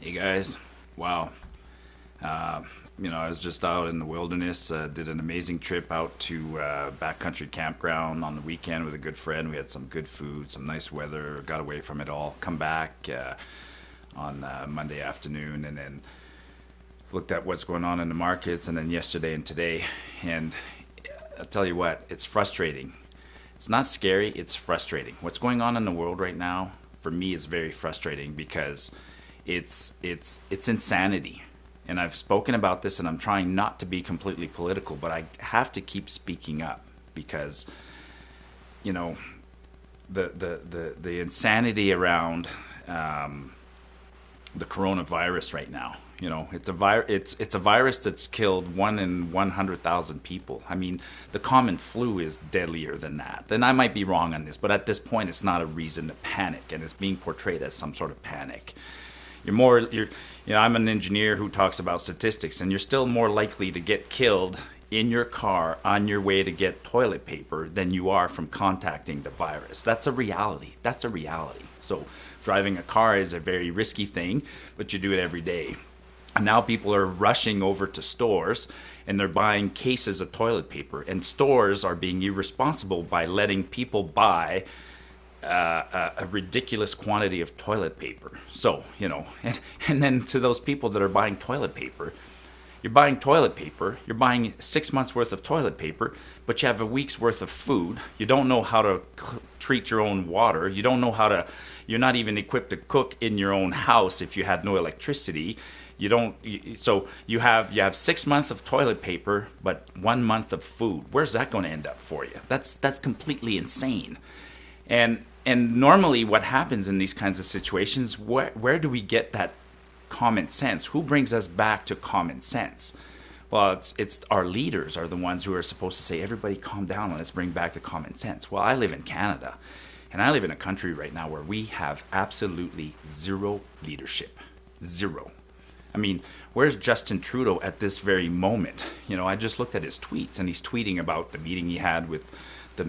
Hey guys, wow. I was just out in the wilderness, did an amazing trip out to backcountry campground on the weekend with a good friend. We had some good food, some nice weather, got away from it all. Come back on Monday afternoon and then looked at what's going on in the markets and then yesterday and today. And I'll tell you what, it's frustrating. It's not scary, it's frustrating. What's going on in the world right now, for me, is very frustrating because it's insanity. And I've spoken about this and I'm trying not to be completely political, but I have to keep speaking up because you know the insanity around the coronavirus right now. It's a virus that's killed 1 in 100,000 people. I mean, the common flu is deadlier than that. And I might be wrong on this, but at this point, it's not a reason to panic, and it's being portrayed as some sort of panic. I'm an engineer who talks about statistics, and you're still more likely to get killed in your car on your way to get toilet paper than you are from contacting the virus. That's a reality. That's a reality. So driving a car is a very risky thing, but you do it every day. And now people are rushing over to stores and they're buying cases of toilet paper, and stores are being irresponsible by letting people buy a ridiculous quantity of toilet paper. So, and then to those people that are buying toilet paper, you're buying 6 months worth of toilet paper, but you have a week's worth of food. You don't know how to treat your own water. You're not even equipped to cook in your own house if you had no electricity. So you have 6 months of toilet paper, but 1 month of food. Where's that going to end up for you? That's completely insane. And normally what happens in these kinds of situations, where do we get that common sense? Who brings us back to common sense? Well, it's our leaders are the ones who are supposed to say, everybody calm down and let's bring back the common sense. Well, I live in Canada, and I live in a country right now where we have absolutely zero leadership. Zero. I mean, where's Justin Trudeau at this very moment? I just looked at his tweets, and he's tweeting about the meeting he had with the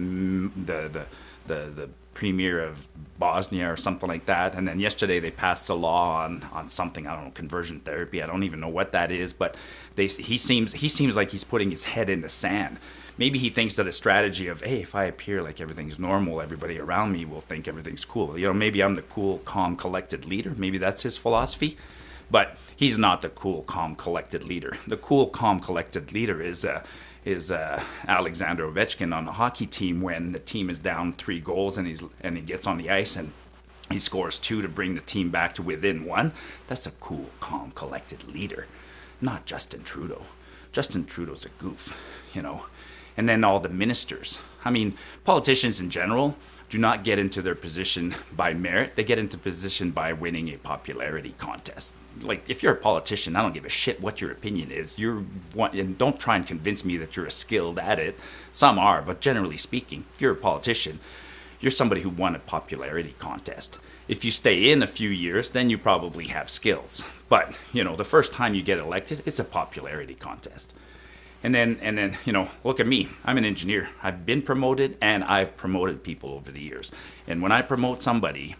premier of Bosnia or something like that. And then yesterday they passed a law on something, I don't know, conversion therapy. I don't even know what that is, but he seems like he's putting his head in the sand. Maybe he thinks that a strategy of, hey, if I appear like everything's normal, everybody around me will think everything's cool. Maybe I'm the cool, calm, collected leader. Maybe that's his philosophy. But he's not the cool, calm, collected leader. The cool, calm, collected leader is Alexander Ovechkin on the hockey team when the team is down 3 goals and he gets on the ice and he scores 2 to bring the team back to within 1. That's a cool, calm, collected leader, not Justin Trudeau. Justin Trudeau's a goof, And then all the ministers. I mean, politicians in general do not get into their position by merit. They get into position by winning a popularity contest. Like, if you're a politician, I don't give a shit what your opinion is. And don't try and convince me that you're skilled at it. Some are, but generally speaking, if you're a politician, you're somebody who won a popularity contest. If you stay in a few years, then you probably have skills. But, the first time you get elected, it's a popularity contest. And then, look at me. I'm an engineer. I've been promoted, and I've promoted people over the years. And when I promote somebody,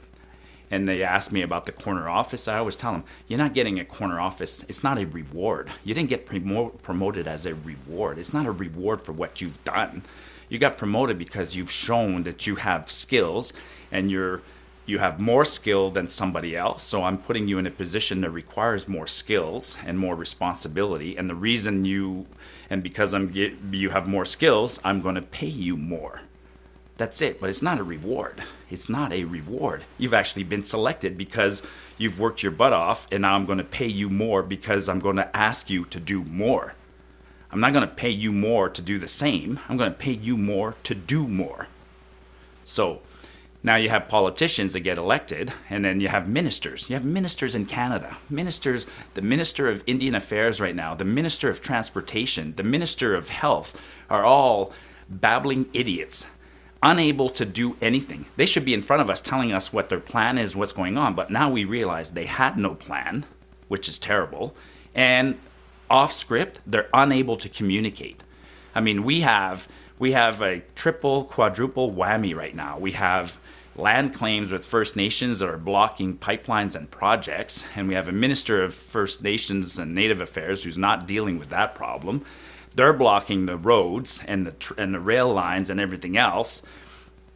and they ask me about the corner office, I always tell them, you're not getting a corner office. It's not a reward. You didn't get promoted as a reward. It's not a reward for what you've done. You got promoted because you've shown that you have skills, and you have more skill than somebody else. So I'm putting you in a position that requires more skills and more responsibility. And the reason because you have more skills, I'm going to pay you more. That's it. But it's not a reward. It's not a reward. You've actually been selected because you've worked your butt off, and now I'm going to pay you more because I'm going to ask you to do more. I'm not going to pay you more to do the same. I'm going to pay you more to do more. So now you have politicians that get elected, and then you have ministers. You have ministers in Canada. Ministers, the Minister of Indian Affairs right now, the Minister of Transportation, the Minister of Health are all babbling idiots, unable to do anything. They should be in front of us telling us what their plan is, what's going on. But now we realize they had no plan, which is terrible. And off script, they're unable to communicate. I mean, we have a triple, quadruple whammy right now. We have land claims with First Nations that are blocking pipelines and projects, and we have a Minister of First Nations and Native Affairs who's not dealing with that problem. They're blocking the roads and the rail lines and everything else.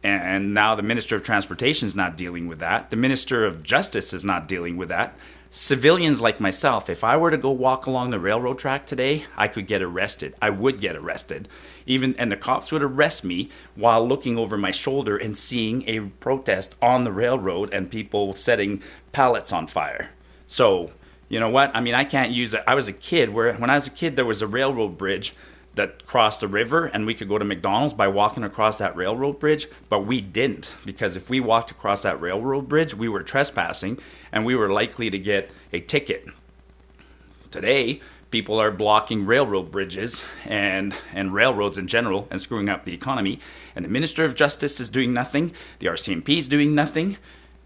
And now the Minister of Transportation is not dealing with that. The Minister of Justice is not dealing with that. Civilians like myself, if I were to go walk along the railroad track today, I could get arrested. I would get arrested. And the cops would arrest me while looking over my shoulder and seeing a protest on the railroad and people setting pallets on fire. So, you know what? I mean, I can't use it. I was a kid when I was a kid, there was a railroad bridge that crossed the river, and we could go to McDonald's by walking across that railroad bridge, but we didn't, because if we walked across that railroad bridge, we were trespassing, and we were likely to get a ticket. Today, people are blocking railroad bridges and railroads in general and screwing up the economy, and the Minister of Justice is doing nothing, the RCMP is doing nothing,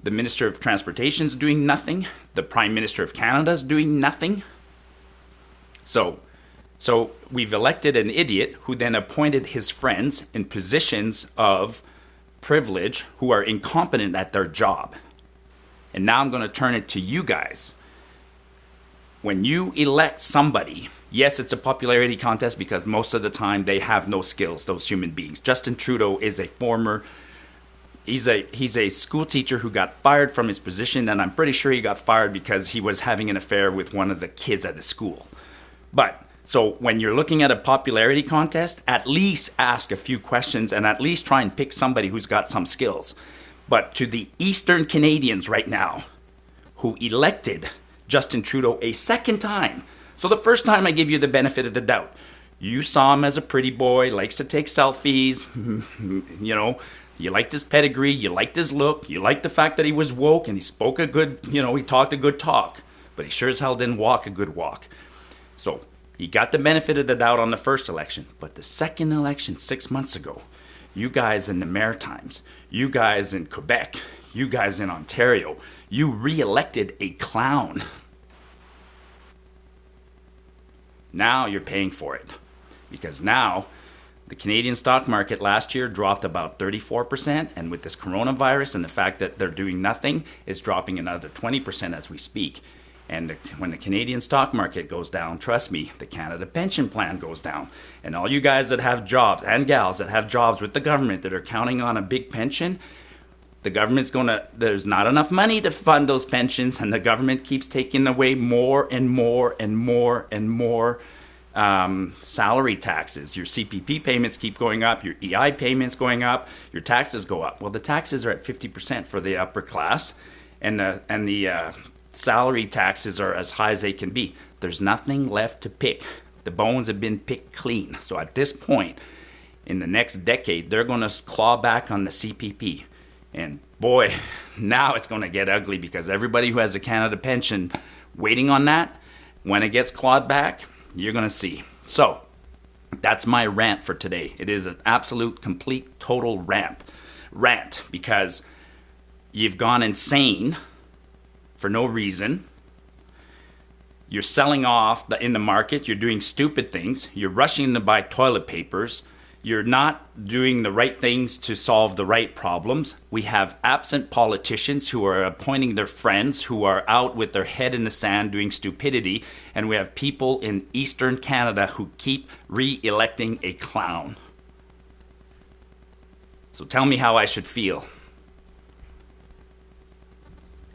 the Minister of Transportation is doing nothing, the Prime Minister of Canada is doing nothing. So we've elected an idiot who then appointed his friends in positions of privilege who are incompetent at their job. And now I'm going to turn it to you guys. When you elect somebody, yes, it's a popularity contest because most of the time they have no skills, those human beings. Justin Trudeau is he's a school teacher who got fired from his position, and I'm pretty sure he got fired because he was having an affair with one of the kids at the school. So when you're looking at a popularity contest, at least ask a few questions and at least try and pick somebody who's got some skills. But to the Eastern Canadians right now who elected Justin Trudeau a second time, so the first time I give you the benefit of the doubt. You saw him as a pretty boy, likes to take selfies, you know, you liked his pedigree, you liked his look, you liked the fact that he was woke and he spoke a good, he talked a good talk, but he sure as hell didn't walk a good walk. So he got the benefit of the doubt on the first election, but the second election 6 months ago, you guys in the Maritimes, you guys in Quebec, you guys in Ontario, you re-elected a clown. Now you're paying for it, because now the Canadian stock market last year dropped about 34%, and with this coronavirus and the fact that they're doing nothing, it's dropping another 20% as we speak. And when the Canadian stock market goes down, trust me, the Canada Pension Plan goes down. And all you guys that have jobs, and gals that have jobs with the government that are counting on a big pension, the government's there's not enough money to fund those pensions, and the government keeps taking away more and more and more and more salary taxes. Your CPP payments keep going up, your EI payments going up, your taxes go up. Well, the taxes are at 50% for the upper class, and the salary taxes are as high as they can be. There's nothing left to pick. The bones have been picked clean. So at this point, in the next decade, they're going to claw back on the CPP. And boy, now it's going to get ugly, because everybody who has a Canada pension waiting on that, when it gets clawed back, you're going to see. So that's my rant for today. It is an absolute, complete, total rant, because you've gone insane for no reason. You're selling off in the market. You're doing stupid things. You're rushing to buy toilet papers. You're not doing the right things to solve the right problems. We have absent politicians who are appointing their friends, who are out with their head in the sand doing stupidity. And we have people in Eastern Canada who keep re-electing a clown. So tell me how I should feel.